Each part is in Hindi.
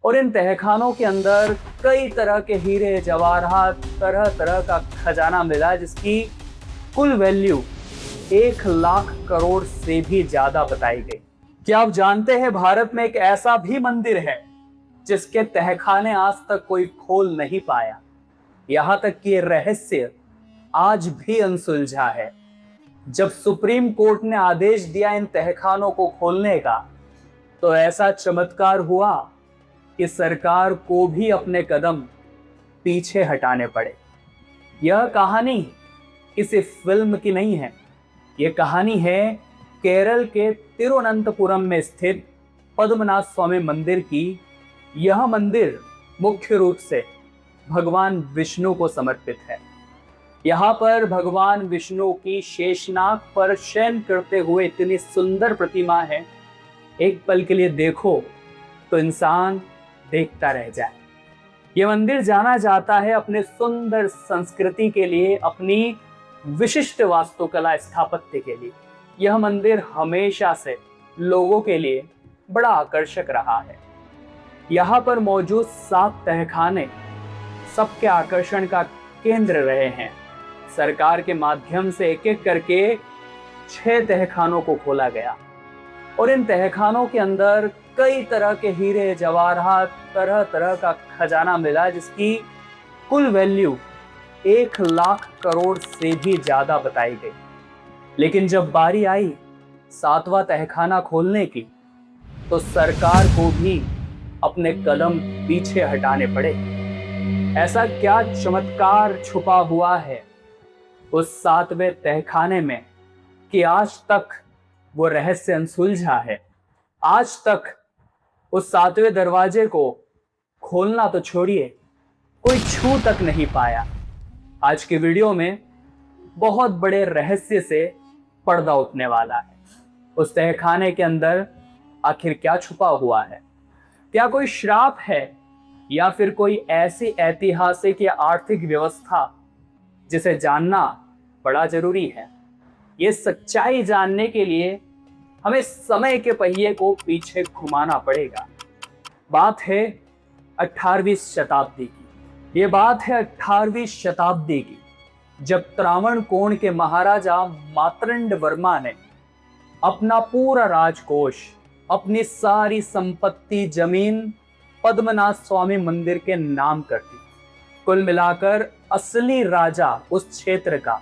और इन तहखानों के अंदर कई तरह के हीरे जवाहरात, तरह तरह का खजाना मिला, जिसकी कुल वैल्यू 1 लाख करोड़ से भी ज्यादा बताई गई। क्या आप जानते हैं भारत में एक ऐसा भी मंदिर है जिसके तहखाने आज तक कोई खोल नहीं पाया। यहां तक कि ये रहस्य आज भी अनसुलझा है। जब सुप्रीम कोर्ट ने आदेश दिया इन तहखानों को खोलने का, तो ऐसा चमत्कार हुआ कि सरकार को भी अपने कदम पीछे हटाने पड़े। यह कहानी किसी फिल्म की नहीं है। यह कहानी है केरल के तिरुवनंतपुरम में स्थित पद्मनाभ स्वामी मंदिर की। यह मंदिर मुख्य रूप से भगवान विष्णु को समर्पित है। यहाँ पर भगवान विष्णु की शेषनाग पर शयन करते हुए इतनी सुंदर प्रतिमा है, एक पल के लिए देखो तो इंसान देखता रह जाए। यह मंदिर जाना जाता है अपने सुंदर संस्कृति के लिए, अपनी विशिष्ट वास्तुकला स्थापत्य के लिए। यह मंदिर हमेशा से लोगों के लिए बड़ा आकर्षक रहा है। यहाँ पर मौजूद 7 तहखाने सबके आकर्षण का केंद्र रहे हैं। सरकार के माध्यम से एक एक करके 6 तहखानों को खोला गया और इन तहखानों के अंदर कई तरह के हीरे जवाहरात, तरह तरह का खजाना मिला, जिसकी कुल वैल्यू 1 लाख करोड़ से भी ज्यादा बताई गई। लेकिन जब बारी आई 7वां तहखाना खोलने की, तो सरकार को भी अपने कदम पीछे हटाने पड़े। ऐसा क्या चमत्कार छुपा हुआ है उस 7वें तहखाने में कि आज तक वो रहस्य अनसुलझा है। आज तक उस 7वें दरवाजे को खोलना तो छोड़िए, कोई छू तक नहीं पाया। आज की वीडियो में बहुत बड़े रहस्य से पर्दा उठने वाला है। उस तहखाने के अंदर आखिर क्या छुपा हुआ है? क्या कोई श्राप है या फिर कोई ऐसी ऐतिहासिक या आर्थिक व्यवस्था जिसे जानना बड़ा जरूरी है? ये सच्चाई जानने के लिए हमें समय के पहिए को पीछे घुमाना पड़ेगा। बात है 18वीं शताब्दी की। ये बात है 18वीं शताब्दी की, जब त्रावणकोण के महाराजा मार्तंड वर्मा ने अपना पूरा राजकोष, अपनी सारी संपत्ति, जमीन पद्मनाभ स्वामी मंदिर के नाम कर दी। कुल मिलाकर असली राजा उस क्षेत्र का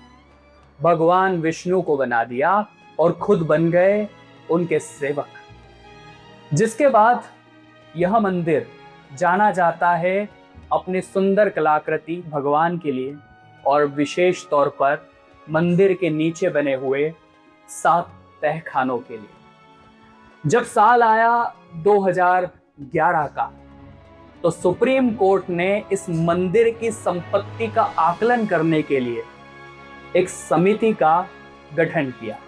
भगवान विष्णु को बना दिया और खुद बन गए उनके सेवक। जिसके बाद यह मंदिर जाना जाता है अपनी सुंदर कलाकृति भगवान के लिए और विशेष तौर पर मंदिर के नीचे बने हुए 7 तहखानों के लिए। जब साल आया 2011 का, तो सुप्रीम कोर्ट ने इस मंदिर की संपत्ति का आकलन करने के लिए एक समिति का गठन किया।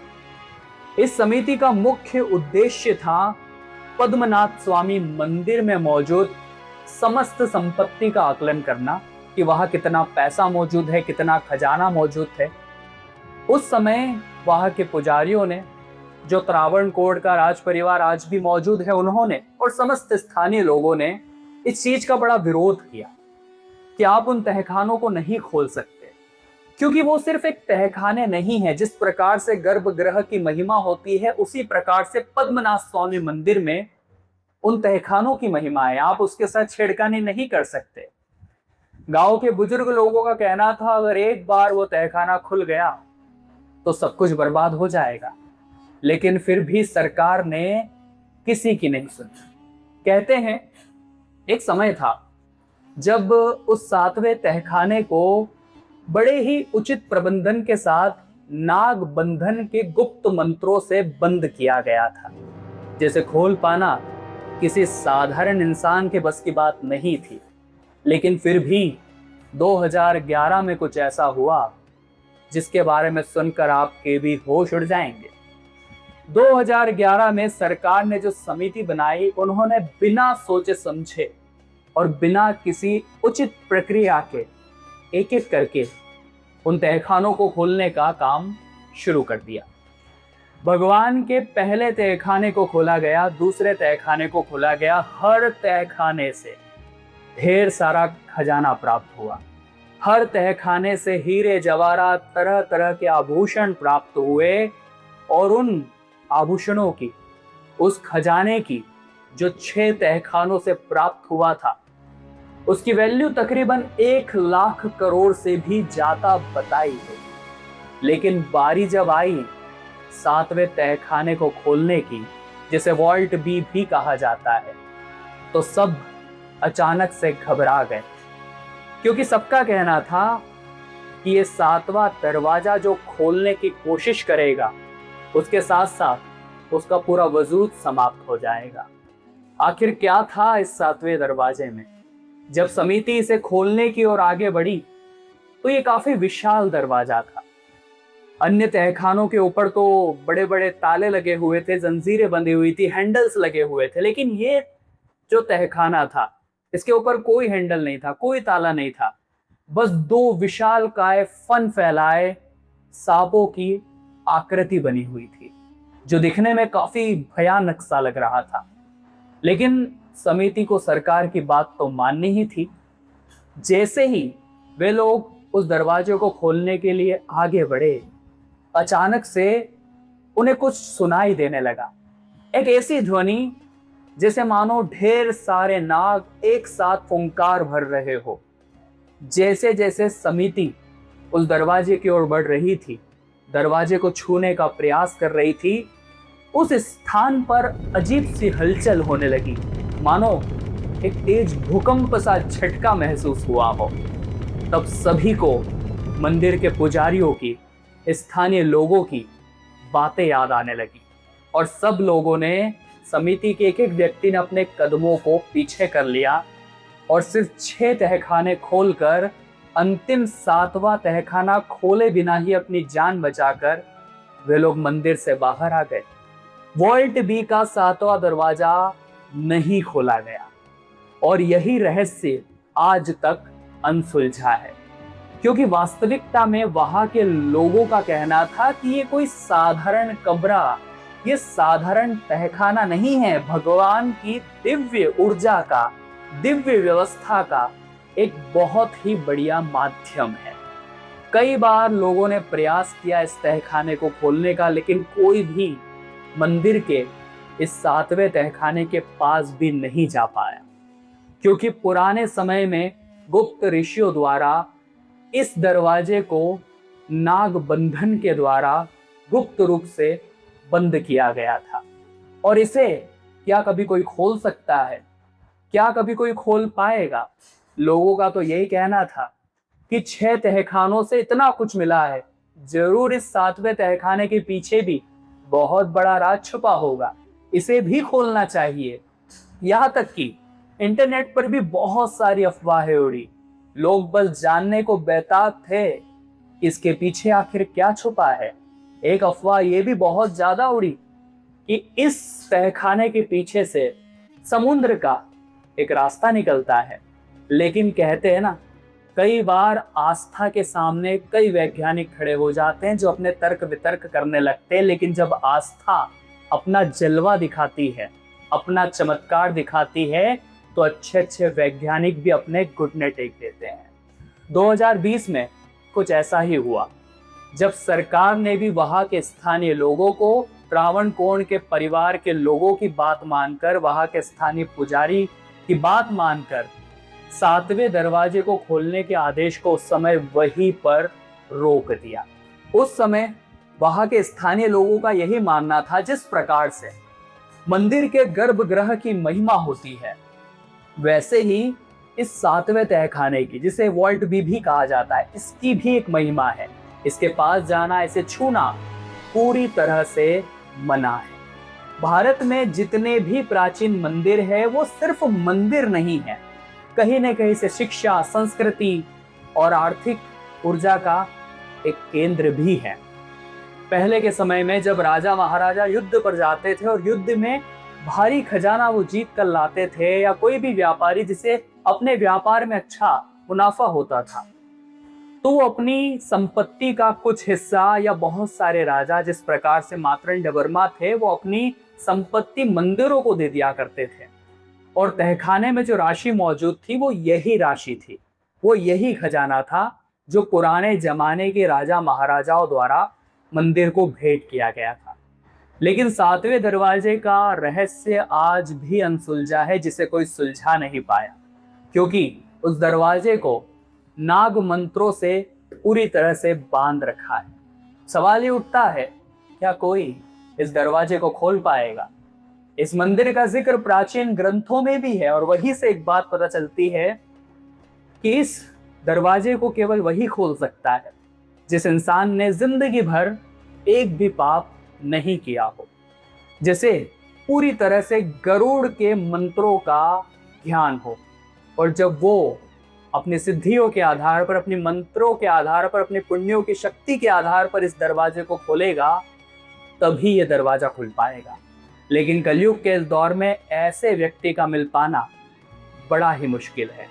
इस समिति का मुख्य उद्देश्य था पद्मनाभ स्वामी मंदिर में मौजूद समस्त संपत्ति का आकलन करना कि वहां कितना पैसा मौजूद है, कितना खजाना मौजूद है। उस समय वहां के पुजारियों ने, जो त्रावणकोण का राज परिवार आज भी मौजूद है, उन्होंने और समस्त स्थानीय लोगों ने इस चीज का बड़ा विरोध किया कि आप उन तहखानों को नहीं खोल सकते, क्योंकि वो सिर्फ एक तहखाने नहीं है। जिस प्रकार से गर्भगृह की महिमा होती है, उसी प्रकार से पद्मनाभ स्वामी मंदिर में उन तहखानों की महिमा है। आप उसके साथ छेड़खानी नहीं कर सकते। गांव के बुजुर्ग लोगों का कहना था, अगर एक बार वो तहखाना खुल गया तो सब कुछ बर्बाद हो जाएगा। लेकिन फिर भी सरकार ने किसी की नहीं सुनी। कहते हैं एक समय था जब उस 7वें तहखाने को बड़े ही उचित प्रबंधन के साथ नाग बंधन के गुप्त मंत्रों से बंद किया गया था। जैसे खोल पाना किसी साधारण इंसान के बस की बात नहीं थी। लेकिन फिर भी 2011 में कुछ ऐसा हुआ जिसके बारे में सुनकर आपके भी होश उड़ जाएंगे। 2011 में सरकार ने जो समिति बनाई, उन्होंने बिना सोचे समझे और बिना किसी उचित प्रक्रिया के एक एक करके उन तहखानों को खोलने का काम शुरू कर दिया। भगवान के पहले तहखाने को खोला गया, दूसरे तहखाने को खोला गया, हर तहखाने से ढेर सारा खजाना प्राप्त हुआ। हर तहखाने से हीरे जवाहरात, तरह तरह के आभूषण प्राप्त हुए और उन आभूषणों की, उस खजाने की जो 6 तहखानों से प्राप्त हुआ था, उसकी वैल्यू तकरीबन 1 लाख करोड़ से भी ज्यादा बताई गई। लेकिन बारी जब आई 7वें तहखाने को खोलने की, जिसे वॉल्ट बी भी कहा जाता है, तो सब अचानक से घबरा गए, क्योंकि सबका कहना था कि ये 7वां दरवाजा जो खोलने की कोशिश करेगा, उसके साथ साथ उसका पूरा वजूद समाप्त हो जाएगा। आखिर क्या था इस 7वें दरवाजे में? जब समिति इसे खोलने की ओर आगे बढ़ी तो ये काफी विशाल दरवाजा था। अन्य तहखानों के ऊपर तो बड़े बड़े ताले लगे हुए थे, जंजीरें बंधी हुई थी, हैंडल्स लगे हुए थे, लेकिन ये जो तहखाना था, इसके ऊपर कोई हैंडल नहीं था, कोई ताला नहीं था। बस 2 विशालकाय फन फैलाए सांपों की आकृति बनी हुई थी, जो दिखने में काफी भयानक सा लग रहा था। लेकिन समिति को सरकार की बात तो माननी ही थी। जैसे ही वे लोग उस दरवाजे को खोलने के लिए आगे बढ़े, अचानक से उन्हें कुछ सुनाई देने लगा। एक ऐसी ध्वनि जैसे मानो ढेर सारे नाग एक साथ फुंकार भर रहे हो। जैसे जैसे समिति उस दरवाजे की ओर बढ़ रही थी, दरवाजे को छूने का प्रयास कर रही थी, उस स्थान पर अजीब सी हलचल होने लगी, मानो एक तेज भूकंप सा झटका महसूस हुआ हो। तब सभी को मंदिर के पुजारियों की, स्थानीय लोगों की बातें याद आने लगी और सब लोगों ने, समिति के एक एक व्यक्ति ने अपने कदमों को पीछे कर लिया और सिर्फ 6 तहखाने खोलकर अंतिम 7वां तहखाना खोले बिना ही अपनी जान बचाकर वे लोग मंदिर से बाहर आ गए। वॉल्ट बी का 7वां दरवाजा नहीं खोला गया और यही रहस्य आज तक अनसुलझा है, क्योंकि वास्तविकता में वहां के लोगों का कहना था कि ये कोई साधारण कमरा, ये साधारण तहखाना नहीं है, भगवान की दिव्य ऊर्जा का, दिव्य व्यवस्था का एक बहुत ही बढ़िया माध्यम है। कई बार लोगों ने प्रयास किया इस तहखाने को खोलने का, लेकिन कोई भी मंदिर के इस 7वें तहखाने के पास भी नहीं जा पाया, क्योंकि पुराने समय में गुप्त ऋषियों द्वारा इस दरवाजे को नाग बंधन के द्वारा गुप्त रूप से बंद किया गया था। और इसे क्या कभी कोई खोल सकता है? क्या कभी कोई खोल पाएगा? लोगों का तो यही कहना था कि 6 तहखानों से इतना कुछ मिला है, जरूर इस 7वें तहखाने के पीछे भी बहुत बड़ा राज छुपा होगा, इसे भी खोलना चाहिए। यहाँ तक कि इंटरनेट पर भी बहुत सारी अफवाहें उड़ी। लोग बस जानने को बेताब थे इसके पीछे आखिर क्या छुपा है। एक अफवाह ये भी बहुत ज्यादा उड़ी कि इस तहखाने के पीछे से समुद्र का एक रास्ता निकलता है। लेकिन कहते हैं ना, कई बार आस्था के सामने कई वैज्ञानिक खड़े हो जाते हैं जो अपने तर्क वितर्क करने लगते हैं, लेकिन जब आस्था अपना जलवा दिखाती है, अपना चमत्कार दिखाती है, तो अच्छे अच्छे वैज्ञानिक भी अपने घुटने टेक देते हैं। 2020 में कुछ ऐसा ही हुआ, जब सरकार ने भी वहां के स्थानीय लोगों को, त्रावणकोण के परिवार के लोगों की बात मानकर, वहां के स्थानीय पुजारी की बात मानकर 7वें दरवाजे को खोलने के आदेश को उस समय वहीं पर रोक दिया। उस समय वहां के स्थानीय लोगों का यही मानना था, जिस प्रकार से मंदिर के गर्भगृह की महिमा होती है, वैसे ही इस 7वें तहखाने की, जिसे वॉल्ट बी भी कहा जाता है, इसकी भी एक महिमा है। इसके पास जाना, इसे छूना पूरी तरह से मना है। भारत में जितने भी प्राचीन मंदिर है, वो सिर्फ मंदिर नहीं है, कहीं न कहीं से शिक्षा, संस्कृति और आर्थिक ऊर्जा का एक केंद्र भी है। पहले के समय में जब राजा महाराजा युद्ध पर जाते थे और युद्ध में भारी खजाना वो जीत कर लाते थे, या कोई भी व्यापारी जिसे अपने व्यापार में अच्छा मुनाफा होता था, तो वो अपनी संपत्ति का कुछ हिस्सा या बहुत सारे राजा, जिस प्रकार से मार्तंडवर्मा थे, वो अपनी संपत्ति मंदिरों को दे दिया करते थे। और तहखाने में जो राशि मौजूद थी वो यही राशि थी, वो यही खजाना था जो पुराने जमाने के राजा महाराजाओं द्वारा मंदिर को भेंट किया गया था। लेकिन 7वें दरवाजे का रहस्य आज भी अनसुलझा है, जिसे कोई सुलझा नहीं पाया, क्योंकि उस दरवाजे को नाग मंत्रों से पूरी तरह से बांध रखा है। सवाल ये उठता है, क्या कोई इस दरवाजे को खोल पाएगा? इस मंदिर का जिक्र प्राचीन ग्रंथों में भी है और वहीं से एक बात पता चलती है कि इस दरवाजे को केवल वही खोल सकता है जिस इंसान ने जिंदगी भर एक भी पाप नहीं किया हो, जिसे पूरी तरह से गरुड़ के मंत्रों का ध्यान हो। और जब वो अपनी सिद्धियों के आधार पर, अपने मंत्रों के आधार पर, अपने पुण्यों की शक्ति के आधार पर इस दरवाजे को खोलेगा, तभी ये दरवाजा खुल पाएगा। लेकिन कलयुग के इस दौर में ऐसे व्यक्ति का मिल पाना बड़ा ही मुश्किल है।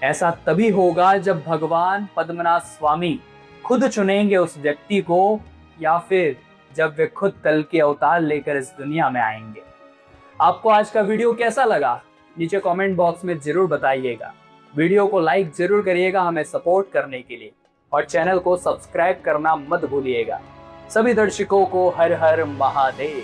ऐसा तभी होगा जब भगवान पद्मनाभ स्वामी खुद चुनेंगे उस व्यक्ति को, या फिर जब वे खुद कल के अवतार लेकर इस दुनिया में आएंगे। आपको आज का वीडियो कैसा लगा नीचे कमेंट बॉक्स में जरूर बताइएगा। वीडियो को लाइक जरूर करिएगा हमें सपोर्ट करने के लिए, और चैनल को सब्सक्राइब करना मत भूलिएगा। सभी दर्शकों को हर हर महादेव।